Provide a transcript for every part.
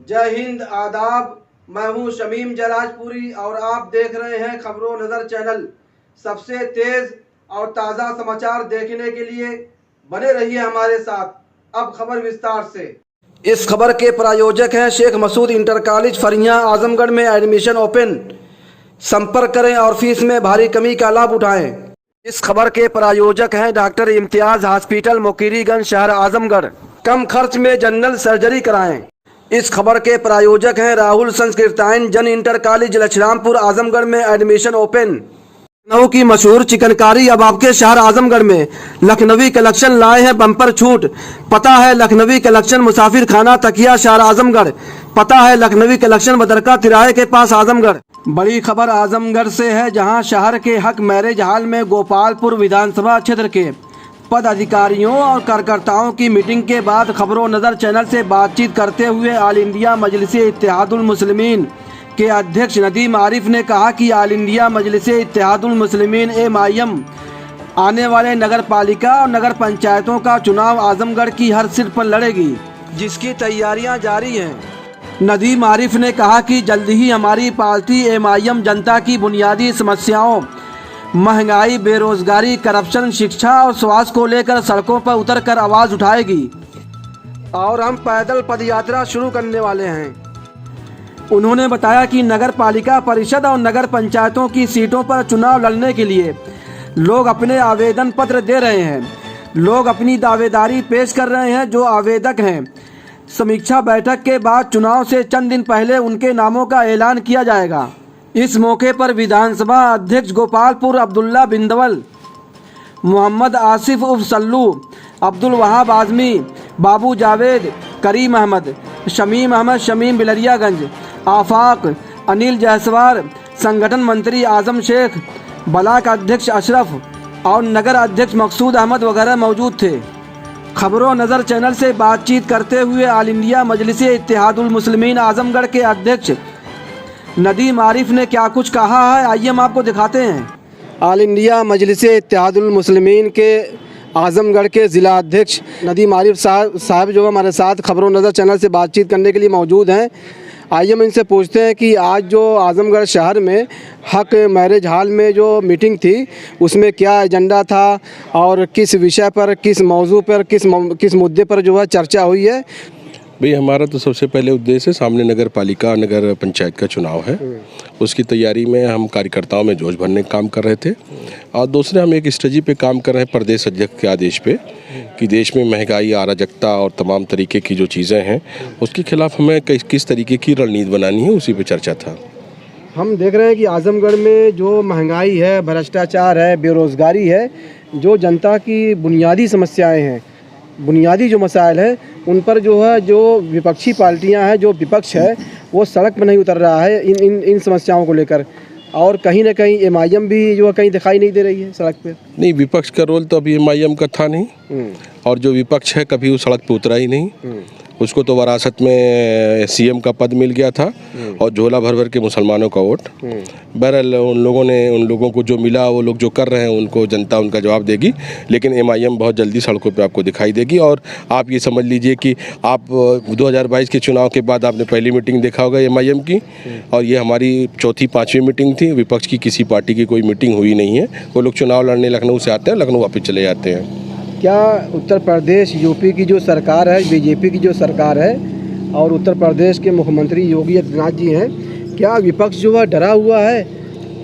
जय हिंद, आदाब। मैं हूं शमीम जराजपुरी और आप देख रहे हैं खबरों नज़र चैनल। सबसे तेज़ और ताज़ा समाचार देखने के लिए बने रहिए हमारे साथ। अब खबर विस्तार से। इस खबर के प्रायोजक हैं शेख मसूद इंटर कॉलेज फरियां, आजमगढ़ में एडमिशन ओपन। संपर्क करें और फीस में भारी कमी का लाभ उठाएं। इस खबर के प्रायोजक हैं डॉक्टर इम्तियाज हॉस्पिटल, मुकीरीगंज शहर, आजमगढ़। कम खर्च में जनरल सर्जरी कराएं। इस खबर के प्रायोजक हैं राहुल संस्कृतायन जन इंटर कॉलेज, लछरामपुर, आजमगढ़ में एडमिशन ओपन। लखनऊ की मशहूर चिकनकारी अब आपके शहर आजमगढ़ में। लखनवी कलेक्शन लाए हैं बम्पर छूट। पता है लखनवी कलेक्शन मुसाफिर खाना तकिया, शहर आजमगढ़। पता है लखनवी कलेक्शन बदरका तिराहे के पास, आजमगढ़। बड़ी खबर आजमगढ़ से है, जहां शहर के हक मैरिज हॉल में गोपालपुर विधानसभा क्षेत्र के पदाधिकारियों और कार्यकर्ताओं की मीटिंग के बाद खबरों नज़र चैनल से बातचीत करते हुए ऑल इंडिया मजलिसे इत्तेहादुल मुस्लिमीन के अध्यक्ष नदीम आरिफ ने कहा कि all India Majlise Ittehadul Muslimeen MIM आने वाले नगर पालिका और नगर पंचायतों का चुनाव आजमगढ़ की हर सीट पर लड़ेगी, जिसकी तैयारियां जारी हैं। नदीम आरिफ ने कहा कि जल्द ही हमारी पार्टी MIM जनता की बुनियादी समस्याओं, महंगाई, बेरोजगारी, करप्शन, शिक्षा और स्वास्थ्य को लेकर सड़कों पर उतरकर आवाज़ उठाएगी और हम पैदल पदयात्रा शुरू करने वाले हैं। उन्होंने बताया कि नगर पालिका परिषद और नगर पंचायतों की सीटों पर चुनाव लड़ने के लिए लोग अपने आवेदन पत्र दे रहे हैं। लोग अपनी दावेदारी पेश कर रहे हैं जो आवेदक हैं। समीक्षा बैठक के बाद चुनाव से चंद दिन पहले उनके नामों का ऐलान किया जाएगा। इस मौके पर विधानसभा अध्यक्ष गोपालपुर अब्दुल्ला बिंदवल, मोहम्मद आसिफ उर्फ सल्लू, अब्दुल वहाब आजमी, बाबू जावेद, करीम अहमद, शमीम अहमद शमीम बिलरियागंज, आफाक, अनिल जायसवाल, संगठन मंत्री आजम शेख, ब्लॉक अध्यक्ष अशरफ और नगर अध्यक्ष मकसूद अहमद वगैरह मौजूद थे। खबरों नज़र चैनल से बातचीत करते हुए ऑल इंडिया मजलिसे इत्तेहादुल मुस्लिमीन आजमगढ़ के अध्यक्ष नदीम आरिफ ने क्या कुछ कहा है, आइए हम आपको दिखाते हैं। ऑल इंडिया मजलिसे इत्तेहादुल मुस्लिमीन के आजमगढ़ के ज़िला अध्यक्ष नदीम आरिफ साहब जो हमारे साथ खबरों नज़र चैनल से बातचीत करने के लिए मौजूद हैं। आइए हम इनसे पूछते हैं कि आज जो आजमगढ़ शहर में हक मैरिज हॉल में जो मीटिंग थी उसमें क्या एजेंडा था और किस विषय पर, किस मौजू पर, किस मुद्दे पर जो है चर्चा हुई है। भाई हमारा तो सबसे पहले उद्देश्य सामने नगर पालिका नगर पंचायत का चुनाव है, उसकी तैयारी में हम कार्यकर्ताओं में जोश भरने का काम कर रहे थे और दूसरे हम एक स्ट्रेटजी पे काम कर रहे हैं प्रदेश अध्यक्ष के आदेश पे कि देश में महंगाई, अराजकता और तमाम तरीके की जो चीज़ें हैं उसके खिलाफ हमें किस तरीके की रणनीति बनानी है, उसी पे चर्चा था। हम देख रहे हैं कि आजमगढ़ में जो महंगाई है, भ्रष्टाचार है, बेरोज़गारी है, जो जनता की बुनियादी समस्याएं हैं, बुनियादी जो मसाइल है उन पर जो है जो विपक्षी पार्टियां हैं, जो विपक्ष है वो सड़क पर नहीं उतर रहा है इन समस्याओं को लेकर। और कहीं ना कहीं MIM भी जो है कहीं दिखाई नहीं दे रही है सड़क पे। नहीं, विपक्ष का रोल तो अभी MIM का था नहीं और जो विपक्ष है कभी उस सड़क पे उतरा ही नहीं। उसको तो वरासत में CM का पद मिल गया था और झोला भर भर के मुसलमानों का वोट। बहरहाल उन लोगों को जो मिला, वो लोग जो कर रहे हैं उनको जनता उनका जवाब देगी, लेकिन MIM बहुत जल्दी सड़कों पे आपको दिखाई देगी। और आप ये समझ लीजिए कि आप 2022 के चुनाव के बाद आपने पहली मीटिंग देखा होगा MIM की, और ये हमारी चौथी पाँचवीं मीटिंग थी। विपक्ष की किसी पार्टी की कोई मीटिंग हुई नहीं है। वो लोग चुनाव लड़ने लखनऊ से आते हैं, लखनऊ वापस चले जाते हैं। क्या उत्तर प्रदेश UP की जो सरकार है, BJP की जो सरकार है और उत्तर प्रदेश के मुख्यमंत्री योगी आदित्यनाथ जी हैं, क्या विपक्ष जो है डरा हुआ है,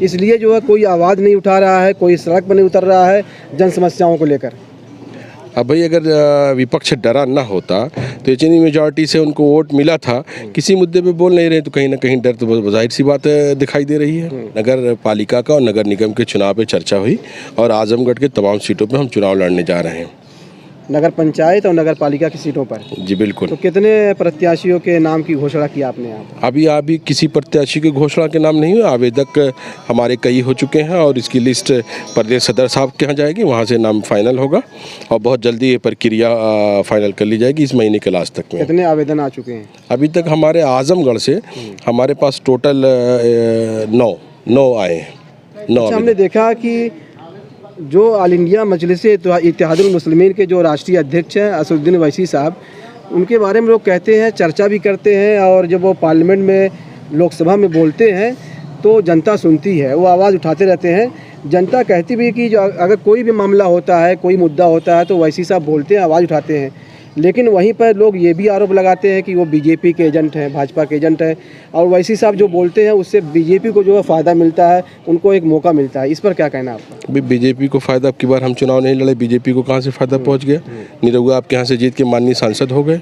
इसलिए जो है कोई आवाज़ नहीं उठा रहा है, कोई सड़क पर नहीं उतर रहा है जन समस्याओं को लेकर? अब भाई अगर विपक्ष डरा ना होता तो इतनी मेजॉरिटी से उनको वोट मिला था, किसी मुद्दे पे बोल नहीं रहे तो कहीं ना कहीं डर तो जाहिर सी बात दिखाई दे रही है। नगर पालिका का और नगर निगम के चुनाव पे चर्चा हुई और आजमगढ़ के तमाम सीटों पे हम चुनाव लड़ने जा रहे हैं। नगर पंचायत और नगर पालिका की सीटों पर? जी बिल्कुल। तो कितने प्रत्याशियों के नाम की घोषणा की आपने यहाँ पर? अभी किसी प्रत्याशी की घोषणा के नाम नहीं हुए। आवेदक हमारे कई हो चुके हैं और इसकी लिस्ट प्रदेश सदर साहब के यहाँ जाएगी, वहाँ से नाम फाइनल होगा और बहुत जल्दी ये प्रक्रिया फाइनल कर ली जाएगी इस महीने के लास्ट तक में। कितने आवेदन आ चुके हैं अभी तक? हमारे आजमगढ़ से हमारे पास टोटल 9 आए हैं। 9। अच्छा, हमने देखा कि जो ऑल इंडिया मजलिसे इत्तेहादुल मुस्लिमीन के जो राष्ट्रीय अध्यक्ष हैं असदुद्दीन ओवैसी साहब, उनके बारे में लोग कहते हैं, चर्चा भी करते हैं, और जब वो पार्लियामेंट में, लोकसभा में बोलते हैं तो जनता सुनती है, वो आवाज़ उठाते रहते हैं। जनता कहती भी है कि जो अगर कोई भी मामला होता है, कोई मुद्दा होता है, तो वैसी साहब बोलते हैं, आवाज़ उठाते हैं। लेकिन वहीं पर लोग ये भी आरोप लगाते हैं कि वो बीजेपी के एजेंट हैं, भाजपा के एजेंट हैं, और वैसी साहब जो बोलते हैं उससे बीजेपी को जो है फ़ायदा मिलता है, उनको एक मौका मिलता है। इस पर क्या कहना है आपका? अभी बीजेपी को फ़ायदा, अब की बार हम चुनाव नहीं लड़े, बीजेपी को कहाँ से फ़ायदा पहुँच गया? निरहुआ आपके यहाँ से जीत के माननीय सांसद हो गए,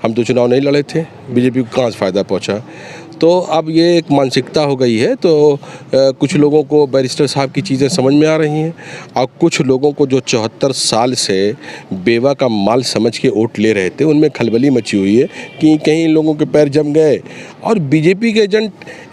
हम तो चुनाव नहीं लड़े थे, बीजेपी को कहाँ से फ़ायदा पहुँचा? तो अब ये एक मानसिकता हो गई है। तो कुछ लोगों को बैरिस्टर साहब की चीज़ें समझ में आ रही हैं, और कुछ लोगों को जो 74 साल से बेवा का माल समझ के वोट ले रहे थे, उनमें खलबली मची हुई है कि कहीं लोगों के पैर जम गए। और बीजेपी के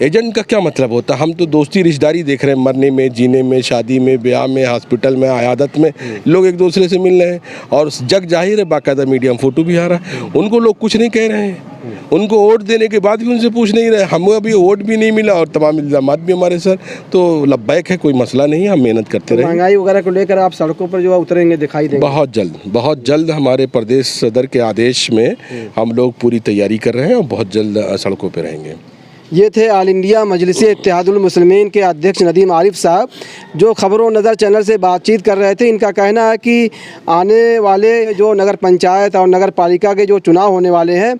एजेंट का क्या मतलब होता? हम तो दोस्ती रिश्तेदारी देख रहे हैं, मरने में, जीने में, शादी में, ब्याह में, हॉस्पिटल में, आयादत में लोग एक दूसरे से मिल रहे हैं, और जग जाहिर है बाकायदा मीडिया में फ़ोटो भी आ रहा है। उनको लोग कुछ नहीं कह रहे हैं, उनको वोट देने के बाद भी उनसे पूछ नहीं रहे। हमें अभी वोट भी नहीं मिला और तमाम इल्ज़ामात भी हमारे सर, तो लब्बैक है, कोई मसला नहीं है, हम मेहनत करते रहेंगे। महंगाई वगैरह को लेकर आप सड़कों पर जो है उतरेंगे, दिखाई देंगे? बहुत जल्द हमारे प्रदेश सदर के आदेश में हम लोग पूरी तैयारी कर रहे हैं, और बहुत जल्द सड़कों पर रहेंगे। ये थे ऑल इंडिया मजलिस इत्तेहादुल मुस्लिमीन के अध्यक्ष नदीम आरिफ साहब, जो खबरों नज़र चैनल से बातचीत कर रहे थे। इनका कहना है कि आने वाले जो नगर पंचायत और नगर पालिका के जो चुनाव होने वाले हैं,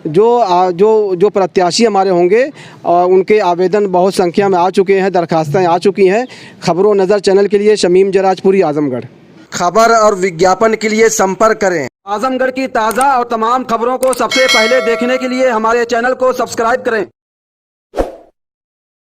जो प्रत्याशी हमारे होंगे, और उनके आवेदन बहुत संख्या में आ चुके हैं, दरखास्तें आ चुकी हैं। खबरों नज़र चैनल के लिए शमीम जराजपुरी, आजमगढ़। खबर और विज्ञापन के लिए संपर्क करें। आजमगढ़ की ताज़ा और तमाम खबरों को सबसे पहले देखने के लिए हमारे चैनल को सब्सक्राइब करें।